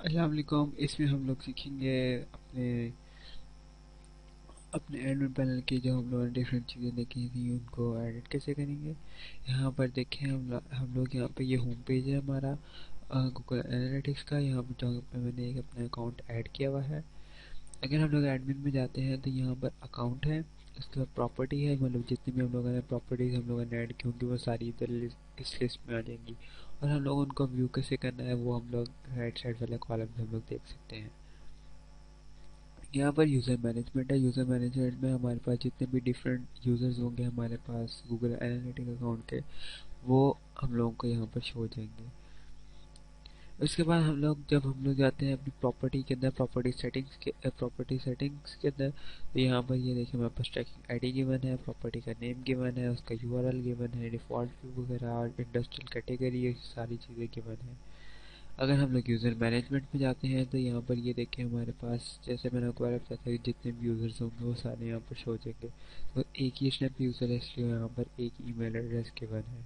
अस्सलाम वालेकुम। इसमें हम लोग सीखेंगे अपने अपने एडमिन पैनल की जो हम लोगों ने डिफरेंट चीज़ें देखी थी उनको एडिट कैसे करेंगे। यहाँ पर देखें हम लोग यहाँ पे ये होम पेज है हमारा गूगल एनालिटिक्स का। यहाँ पर जहाँ पे मैंने एक अपना अकाउंट ऐड किया हुआ है। अगर हम लोग एडमिन में जाते हैं तो यहाँ पर अकाउंट है, उसके बाद प्रॉपर्टी है, मतलब जितनी भी हम लोगों ने प्रॉपर्टीज हम लोगों ने ऐड की होंगी वो सारी इधर इस लिस्ट में आ जाएंगी। और हम लोग उनको व्यू कैसे करना है वो हम लोग राइट साइड वाले कॉलम में हम लोग देख सकते हैं। यहाँ पर यूज़र मैनेजमेंट है। यूज़र मैनेजमेंट में हमारे पास जितने भी डिफरेंट यूज़र्स होंगे हमारे पास गूगल एनालिटिक अकाउंट के, वो हम लोगों को यहाँ पर शो हो जाएंगे। उसके बाद जब हम लोग जाते हैं अपनी प्रॉपर्टी के अंदर, प्रॉपर्टी सेटिंग्स के अंदर, तो यहाँ पर ये देखिए हमारे पास ट्रैकिंग आईडी गिवन है, प्रॉपर्टी का नेम गिवन है, उसका यूआरएल गिवन है, डिफ़ॉल्ट व्यू वगैरह और इंडस्ट्रियल कैटेगरी, ये सारी चीज़ें गिवन है। अगर हम लोग यूज़र मैनेजमेंट में जाते हैं तो यहाँ पर ये देखें हमारे पास, जैसे मैंने आपको बताया था कि जितने भी यूज़र्स होंगे वो सारे यहाँ पर शो हो जाएंगे। तो एक ही स्नैप यूज़र है इसलिए यहाँ पर एक ईमेल एड्रेस गिवन है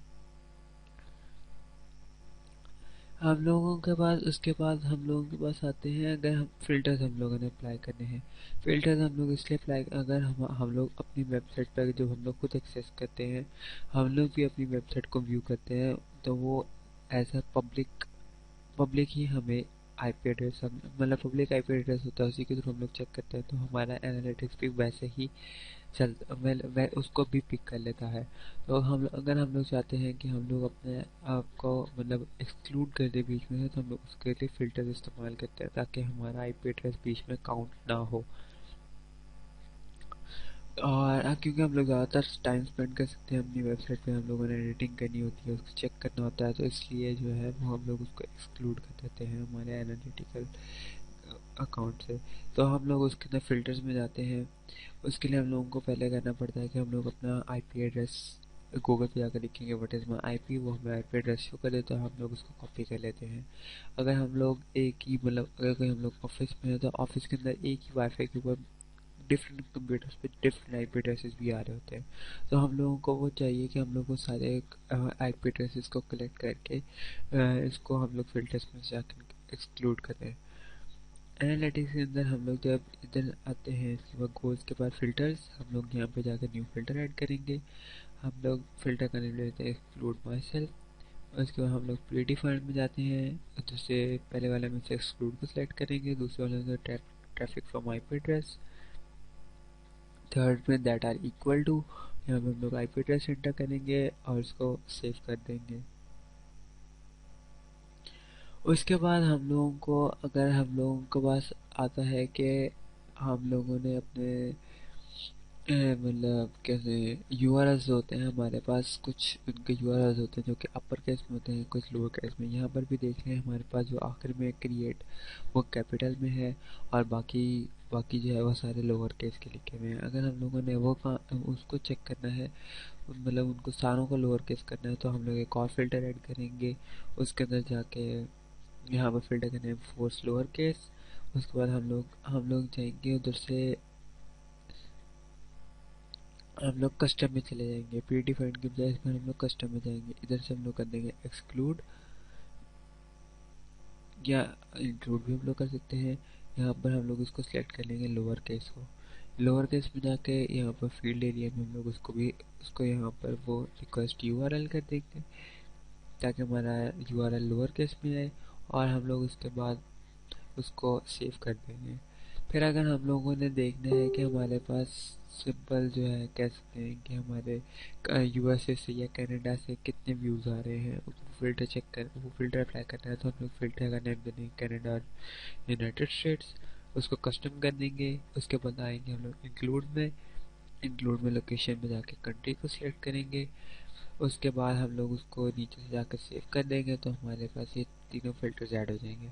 हम लोगों के पास। उसके बाद हम लोगों के पास आते हैं, अगर हम फ़िल्टर्स हम लोगों ने अप्लाई करने हैं। फ़िल्टर्स हम लोग इसलिए अप्लाई, अगर हम लोग अपनी वेबसाइट पर जब हम लोग खुद एक्सेस करते हैं, हम लोग भी अपनी वेबसाइट को व्यू करते हैं, तो वो एज अ पब्लिक ही हमें आईपी एड्रेस, मतलब पब्लिक आईपी एड्रेस होता है, उसी के थ्रू हम लोग चेक करते हैं, तो हमारा एनालिटिक्स भी वैसे ही चल वह उसको भी पिक कर लेता है। तो अगर हम लोग चाहते हैं कि हम लोग अपने आप को मतलब एक्सक्लूड कर दे बीच में से, तो हम लोग उसके लिए फ़िल्टर इस्तेमाल करते हैं ताकि हमारा आईपी एड्रेस बीच में काउंट ना हो। और क्योंकि हम लोग ज़्यादातर टाइम स्पेंड कर सकते हैं अपनी वेबसाइट पे, हम लोगों ने एडिटिंग करनी होती है, उसको चेक करना होता है, तो इसलिए जो है वो हम लोग उसको एक्सक्लूड कर देते हैं हमारे एनालिटिकल अकाउंट से। तो हम लोग उसके अंदर फ़िल्टर्स में जाते हैं। उसके लिए हम लोगों को पहले करना पड़ता है कि हम लोग अपना आईपी एड्रेस गूगल पे जाकर लिखेंगे व्हाट इज़ माई आईपी, वो हमें आईपी एड्रेस शो कर देता है, हम लोग उसको कॉपी कर लेते हैं। अगर हम लोग एक ही मतलब अगर कोई हम लोग ऑफिस में है तो ऑफिस के अंदर एक ही वाईफाई के ऊपर डिफरेंट कंप्यूटर्स पे डिफरेंट आईपी एड्रेसेस भी आ रहे होते हैं। तो हम लोगों को वो चाहिए कि हम लोग वो सारे आईपी एड्रेसेस को कलेक्ट करके इसको हम लोग फिल्टर्स में जाकर एक्सक्लूड करें। एनालिटिक्स के अंदर हम लोग जब इधर आते हैं, इसके बाद गोल्स के बाद फिल्टर्स, हम लोग यहाँ पे जाकर न्यू फिल्टर ऐड करेंगे। हम लोग फिल्टर का नेम लेते हैं एक्सक्लूड माई सेल्फ। उसके बाद हम लोग प्री डिफाइंड में जाते हैं, दूसरे पहले वाले में से एक्सक्लूड को सिलेक्ट करेंगे, दूसरे वाले में traffic from IP address, third में दैट आर इक्वल टू, यहाँ पे हम लोग आईपी एड्रेस एंटर करेंगे और इसको सेव कर देंगे। उसके बाद हम लोगों को, अगर हम लोगों के पास आता है कि हम लोगों ने अपने मतलब कैसे यूआरएल्स होते हैं हमारे पास, कुछ उनके यूआरएल्स होते हैं जो कि अपर केस में होते हैं, कुछ लोअर केस में। यहाँ पर भी देख लें हमारे पास जो आखिर में क्रिएट वो कैपिटल में है, और बाकी बाकी जो है वो सारे लोअर केस के लिखे हुए हैं। अगर हम लोगों ने वो उसको चेक करना है, मतलब उनको सारों को लोअर केस करना है, तो हम लोग एक और फिल्टर ऐड करेंगे। उसके अंदर जाके यहाँ पर फिल्टर करेंगे फोर्स लोअर केस। उसके बाद हम लोग जाएंगे उधर से, हम लोग कस्टम में चले जाएंगे, प्री डिफाइंड की बजाय इसमें हम लोग कस्टम में जाएंगे। इधर से हम लोग कर देंगे एक्सक्लूड, या इंक्लूड भी हम लोग कर सकते हैं। यहाँ पर हम लोग इसको सिलेक्ट कर लेंगे लोअर केस को। लोअर केस में जाके यहाँ पर फील्ड एरिया में हम लोग उसको यहाँ पर वो रिक्वेस्ट यूआरएल कर देंगे ताकि हमारा यूआरएल लोअर केस में आए, और हम लोग उसके बाद उसको सेव कर देंगे। फिर अगर हम लोगों ने देखना है कि हमारे पास सिंपल जो है कह सकते हैं कि हमारे यूएसए से या कनाडा से कितने व्यूज़ आ रहे हैं, वो फिल्टर अप्लाई करना है, तो हम लोग फिल्टर का नेम दे देंगे कनाडा और यूनाइटेड स्टेट्स। उसको कस्टम कर देंगे। उसके बाद आएंगे हम लोग इंक्लूड में लोकेशन में जाके कंट्री को सिलेक्ट करेंगे। उसके बाद हम लोग उसको नीचे से जाकर सेव कर देंगे, तो हमारे पास ये तीनों फिल्टर्स ऐड हो जाएंगे।